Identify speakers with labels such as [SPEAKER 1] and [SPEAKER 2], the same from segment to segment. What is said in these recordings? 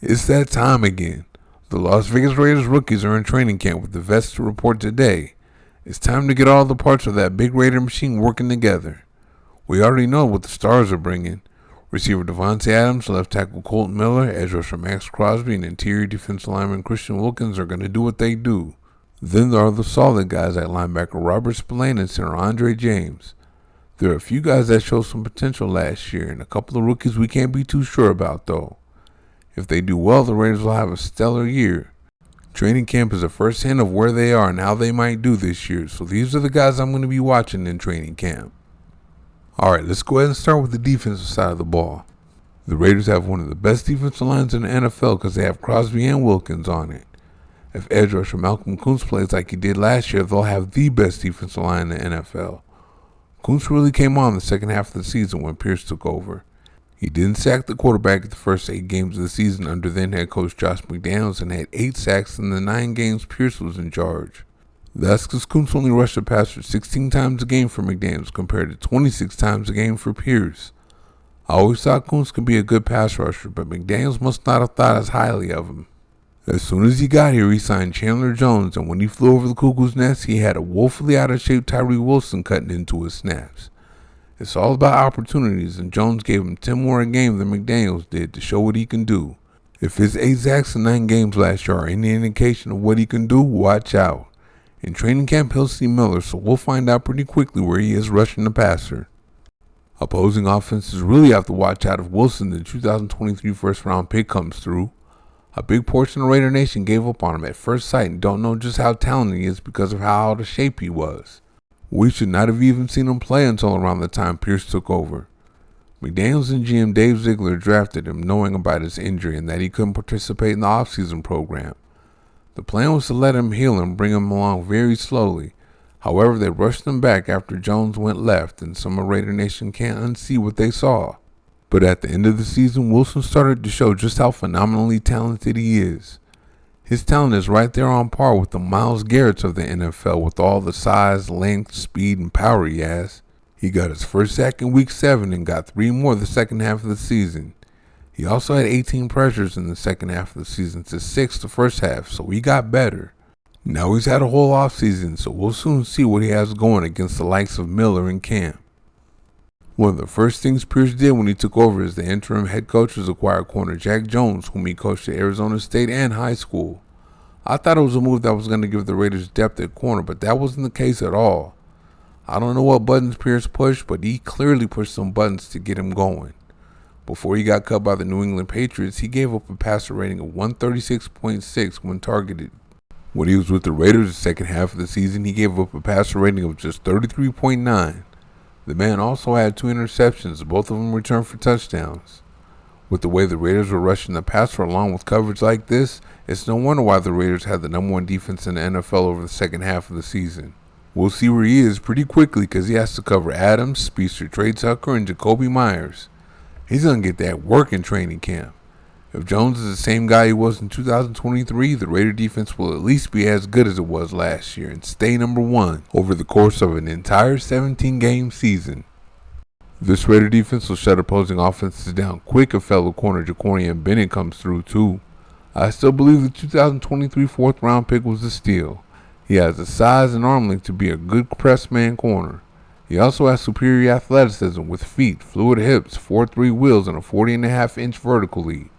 [SPEAKER 1] It's that time again. The Las Vegas Raiders rookies are in training camp with the vets to report today. It's time to get all the parts of that big Raider machine working together. We already know what the stars are bringing. Receiver Devontae Adams, left tackle Colton Miller, edge rusher Max Crosby, and interior defensive lineman Christian Wilkins are going to do what they do. Then there are the solid guys at linebacker Robert Spillane and center Andre James. There are a few guys that showed some potential last year and a couple of rookies we can't be too sure about though. If they do well, the Raiders will have a stellar year. Training camp is a first hint of where they are and how they might do this year, so these are the guys I'm going to be watching in training camp. Alright, let's go ahead and start with the defensive side of the ball. The Raiders have one of the best defensive lines in the NFL because they have Crosby and Wilkins on it. If edge rusher Malcolm Koonce plays like he did last year, they'll have the best defensive line in the NFL. Koonce really came on the second half of the season when Pierce took over. He didn't sack the quarterback at the first 8 games of the season under then head coach Josh McDaniels and had 8 sacks in the 9 games Pierce was in charge. That's because Koonce only rushed the passer 16 times a game for McDaniels compared to 26 times a game for Pierce. I always thought Koonce could be a good pass rusher, but McDaniels must not have thought as highly of him. As soon as he got here, he signed Chandler Jones, and when he flew over the Cuckoo's Nest, he had a woefully out-of-shape Tyree Wilson cutting into his snaps. It's all about opportunities, and Jones gave him 10 more a game than McDaniels did to show what he can do. If his 8 sacks in 9 games last year are any indication of what he can do, watch out. In training camp, he'll see Miller, so we'll find out pretty quickly where he is rushing the passer. Opposing offenses really have to watch out if Wilson, the 2023 first-round pick, comes through. A big portion of Raider Nation gave up on him at first sight and don't know just how talented he is because of how out of shape he was. We should not have even seen him play until around the time Pierce took over. McDaniels and GM Dave Ziegler drafted him knowing about his injury and that he couldn't participate in the offseason program. The plan was to let him heal and bring him along very slowly. However, they rushed him back after Jones went left, and some of Raider Nation can't unsee what they saw. But at the end of the season, Wilson started to show just how phenomenally talented he is. His talent is right there on par with the Myles Garretts of the NFL with all the size, length, speed, and power he has. He got his first sack in Week 7 and got 3 more the second half of the season. He also had 18 pressures in the second half of the season to 6 the first half, so he got better. Now he's had a whole offseason, so we'll soon see what he has going against the likes of Miller in camp. One of the first things Pierce did when he took over as the interim head coach was acquire corner Jack Jones, whom he coached at Arizona State and high school. I thought it was a move that was going to give the Raiders depth at corner, but that wasn't the case at all. I don't know what buttons Pierce pushed, but he clearly pushed some buttons to get him going. Before he got cut by the New England Patriots, he gave up a passer rating of 136.6 when targeted. When he was with the Raiders the second half of the season, he gave up a passer rating of just 33.9. The man also had 2 interceptions, both of them returned for touchdowns. With the way the Raiders were rushing the passer along with coverage like this, it's no wonder why the Raiders had the #1 defense in the NFL over the second half of the season. We'll see where he is pretty quickly because he has to cover Adams, speedster Tre Tucker, and Jacoby Myers. He's going to get that work in training camp. If Jones is the same guy he was in 2023, the Raider defense will at least be as good as it was last year and stay #1 over the course of an entire 17-game season. This Raider defense will shut opposing offenses down quick if fellow corner Jakorian Bennett comes through too. I still believe the 2023 4th-round pick was a steal. He has the size and arm length to be a good press man corner. He also has superior athleticism with feet, fluid hips, 4.3 wheels, and a 40.5-inch vertical leap.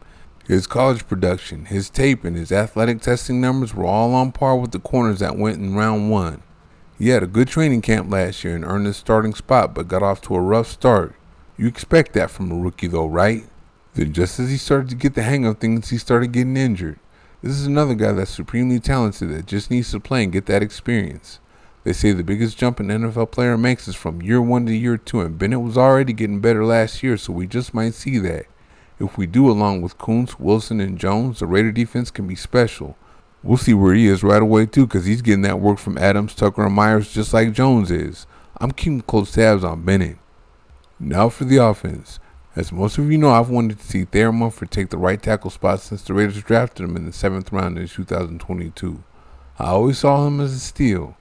[SPEAKER 1] His college production, his tape, and his athletic testing numbers were all on par with the corners that went in round 1. He had a good training camp last year and earned his starting spot but got off to a rough start. You expect that from a rookie though, right? Then just as he started to get the hang of things, he started getting injured. This is another guy that's supremely talented that just needs to play and get that experience. They say the biggest jump an NFL player makes is from year 1 to year 2, and Bennett was already getting better last year, so we just might see that. If we do, along with Koonce, Wilson, and Jones, the Raider defense can be special. We'll see where he is right away too, because he's getting that work from Adams, Tucker, and Myers just like Jones is. I'm keeping close tabs on Bennett. Now for the offense. As most of you know, I've wanted to see Thayer Munford take the right tackle spot since the Raiders drafted him in the 7th round in 2022. I always saw him as a steal.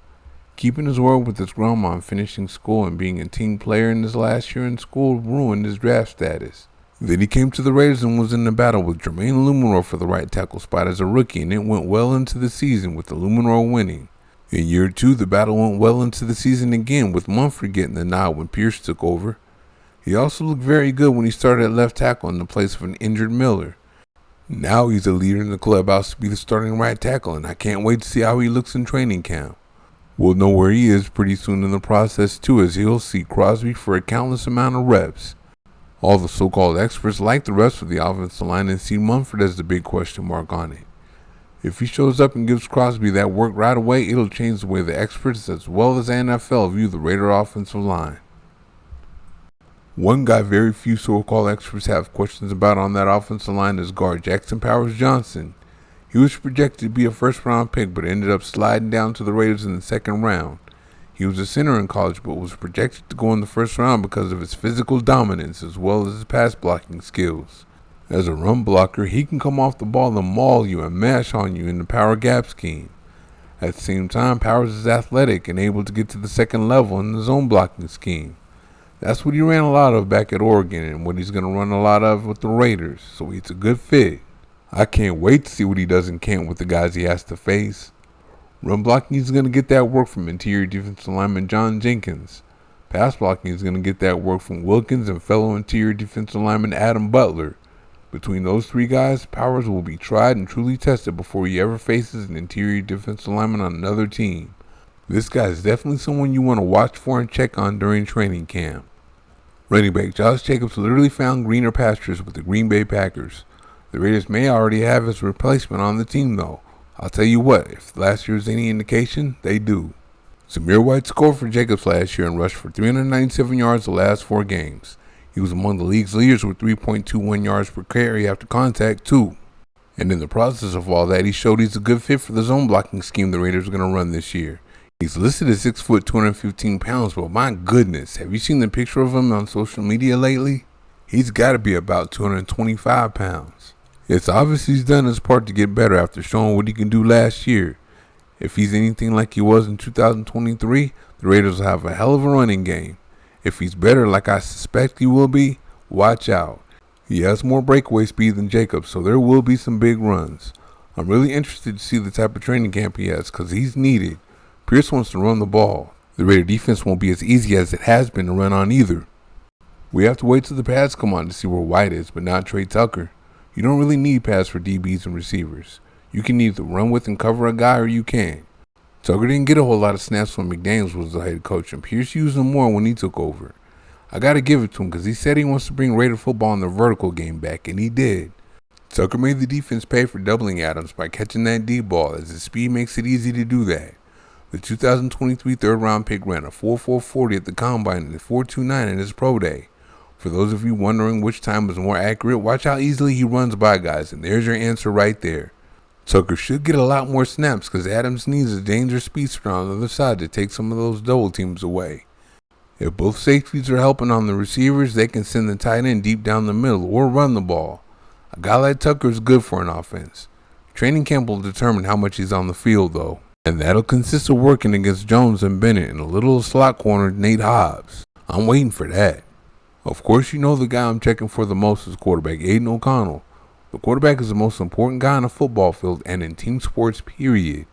[SPEAKER 1] Keeping his word with his grandma and finishing school and being a team player in his last year in school ruined his draft status. Then he came to the Raiders and was in the battle with Jermaine Luminor for the right tackle spot as a rookie, and it went well into the season with the Luminor winning. In year 2, the battle went well into the season again with Mumford getting the nod when Pierce took over. He also looked very good when he started at left tackle in the place of an injured Miller. Now he's a leader in the clubhouse to be the starting right tackle, and I can't wait to see how he looks in training camp. We'll know where he is pretty soon in the process too, as he'll see Crosby for a countless amount of reps. All the so-called experts like the rest of the offensive line and see Mumford as the big question mark on it. If he shows up and gives Crosby that work right away, it'll change the way the experts as well as the NFL view the Raider offensive line. One guy very few so-called experts have questions about on that offensive line is guard Jackson Powers Johnson. He was projected to be a first-round pick but ended up sliding down to the Raiders in the second round. He was a center in college but was projected to go in the first round because of his physical dominance as well as his pass blocking skills. As a run blocker, he can come off the ball and maul you and mash on you in the power gap scheme. At the same time, Powers is athletic and able to get to the second level in the zone blocking scheme. That's what he ran a lot of back at Oregon and what he's going to run a lot of with the Raiders, so it's a good fit. I can't wait to see what he does in camp with the guys he has to face. Run blocking, he's going to get that work from interior defensive lineman John Jenkins. Pass blocking, he's going to get that work from Wilkins and fellow interior defensive lineman Adam Butler. Between those three guys, Powers will be tried and truly tested before he ever faces an interior defensive lineman on another team. This guy is definitely someone you want to watch for and check on during training camp. Running back Josh Jacobs literally found greener pastures with the Green Bay Packers. The Raiders may already have his replacement on the team though. I'll tell you what, if last year is any indication, they do. Zamir White scored for Jacobs last year and rushed for 397 yards the last 4 games. He was among the league's leaders with 3.21 yards per carry after contact too. And in the process of all that, he showed he's a good fit for the zone blocking scheme the Raiders are going to run this year. He's listed as 6 foot, 215 pounds, but my goodness, have you seen the picture of him on social media lately? He's got to be about 225 pounds. It's obvious he's done his part to get better after showing what he can do last year. If he's anything like he was in 2023, the Raiders will have a hell of a running game. If he's better like I suspect he will be, watch out. He has more breakaway speed than Jacobs, so there will be some big runs. I'm really interested to see the type of training camp he has because he's needed. Pierce wants to run the ball. The Raider defense won't be as easy as it has been to run on either. We have to wait till the pads come on to see where White is, but not Tre Tucker. You don't really need pads for DBs and receivers. You can either run with and cover a guy or you can't. Tucker didn't get a whole lot of snaps when McDaniels was the head coach, and Pierce used him more when he took over. I gotta give it to him because he said he wants to bring Raider football in the vertical game back, and he did. Tucker made the defense pay for doubling Adams by catching that deep ball, as his speed makes it easy to do that. The 2023 third-round pick ran a 4.440 at the combine and a 4.29 in his pro day. For those of you wondering which time was more accurate, watch how easily he runs by guys, and there's your answer right there. Tucker should get a lot more snaps because Adams needs a dangerous speedster on the other side to take some of those double teams away. If both safeties are helping on the receivers, they can send the tight end deep down the middle or run the ball. A guy like Tucker is good for an offense. Training camp will determine how much he's on the field though, and that'll consist of working against Jones and Bennett and a little slot corner Nate Hobbs. I'm waiting for that. Of course, you know the guy I'm checking for the most is quarterback Aiden O'Connell. The quarterback is the most important guy on a football field and in team sports, period.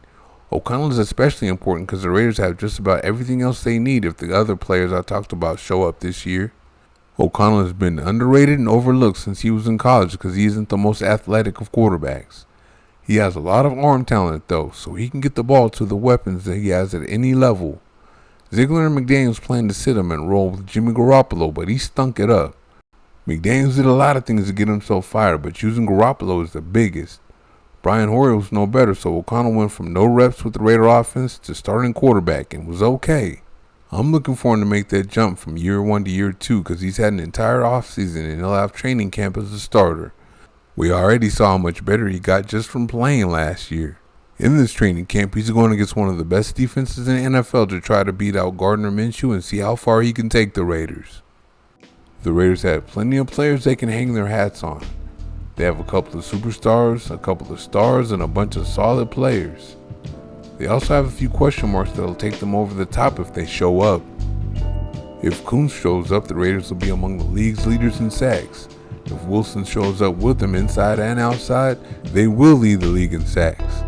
[SPEAKER 1] O'Connell is especially important because the Raiders have just about everything else they need if the other players I talked about show up this year. O'Connell has been underrated and overlooked since he was in college because he isn't the most athletic of quarterbacks. He has a lot of arm talent though, so he can get the ball to the weapons that he has at any level. Ziegler and McDaniels planned to sit him and roll with Jimmy Garoppolo, but he stunk it up. McDaniels did a lot of things to get himself fired, but choosing Garoppolo is the biggest. Brian Hoyer was no better, so O'Connell went from no reps with the Raider offense to starting quarterback and was okay. I'm looking for him to make that jump from year 1 to year 2 because he's had an entire offseason and he'll have training camp as a starter. We already saw how much better he got just from playing last year. In this training camp, he's going against one of the best defenses in the NFL to try to beat out Gardner Minshew and see how far he can take the Raiders. The Raiders have plenty of players they can hang their hats on. They have a couple of superstars, a couple of stars, and a bunch of solid players. They also have a few question marks that will take them over the top if they show up. If Kuntz shows up, the Raiders will be among the league's leaders in sacks. If Wilson shows up with them inside and outside, they will lead the league in sacks.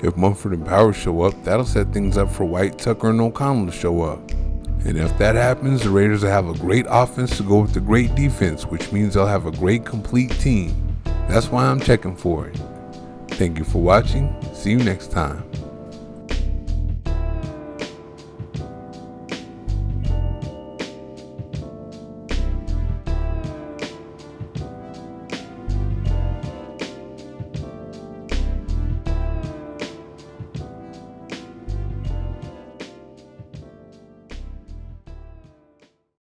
[SPEAKER 1] If Mumford and Powers show up, that'll set things up for White, Tucker, and O'Connell to show up. And if that happens, the Raiders will have a great offense to go with the great defense, which means they'll have a great complete team. That's why I'm checking for it. Thank you for watching. See you next time.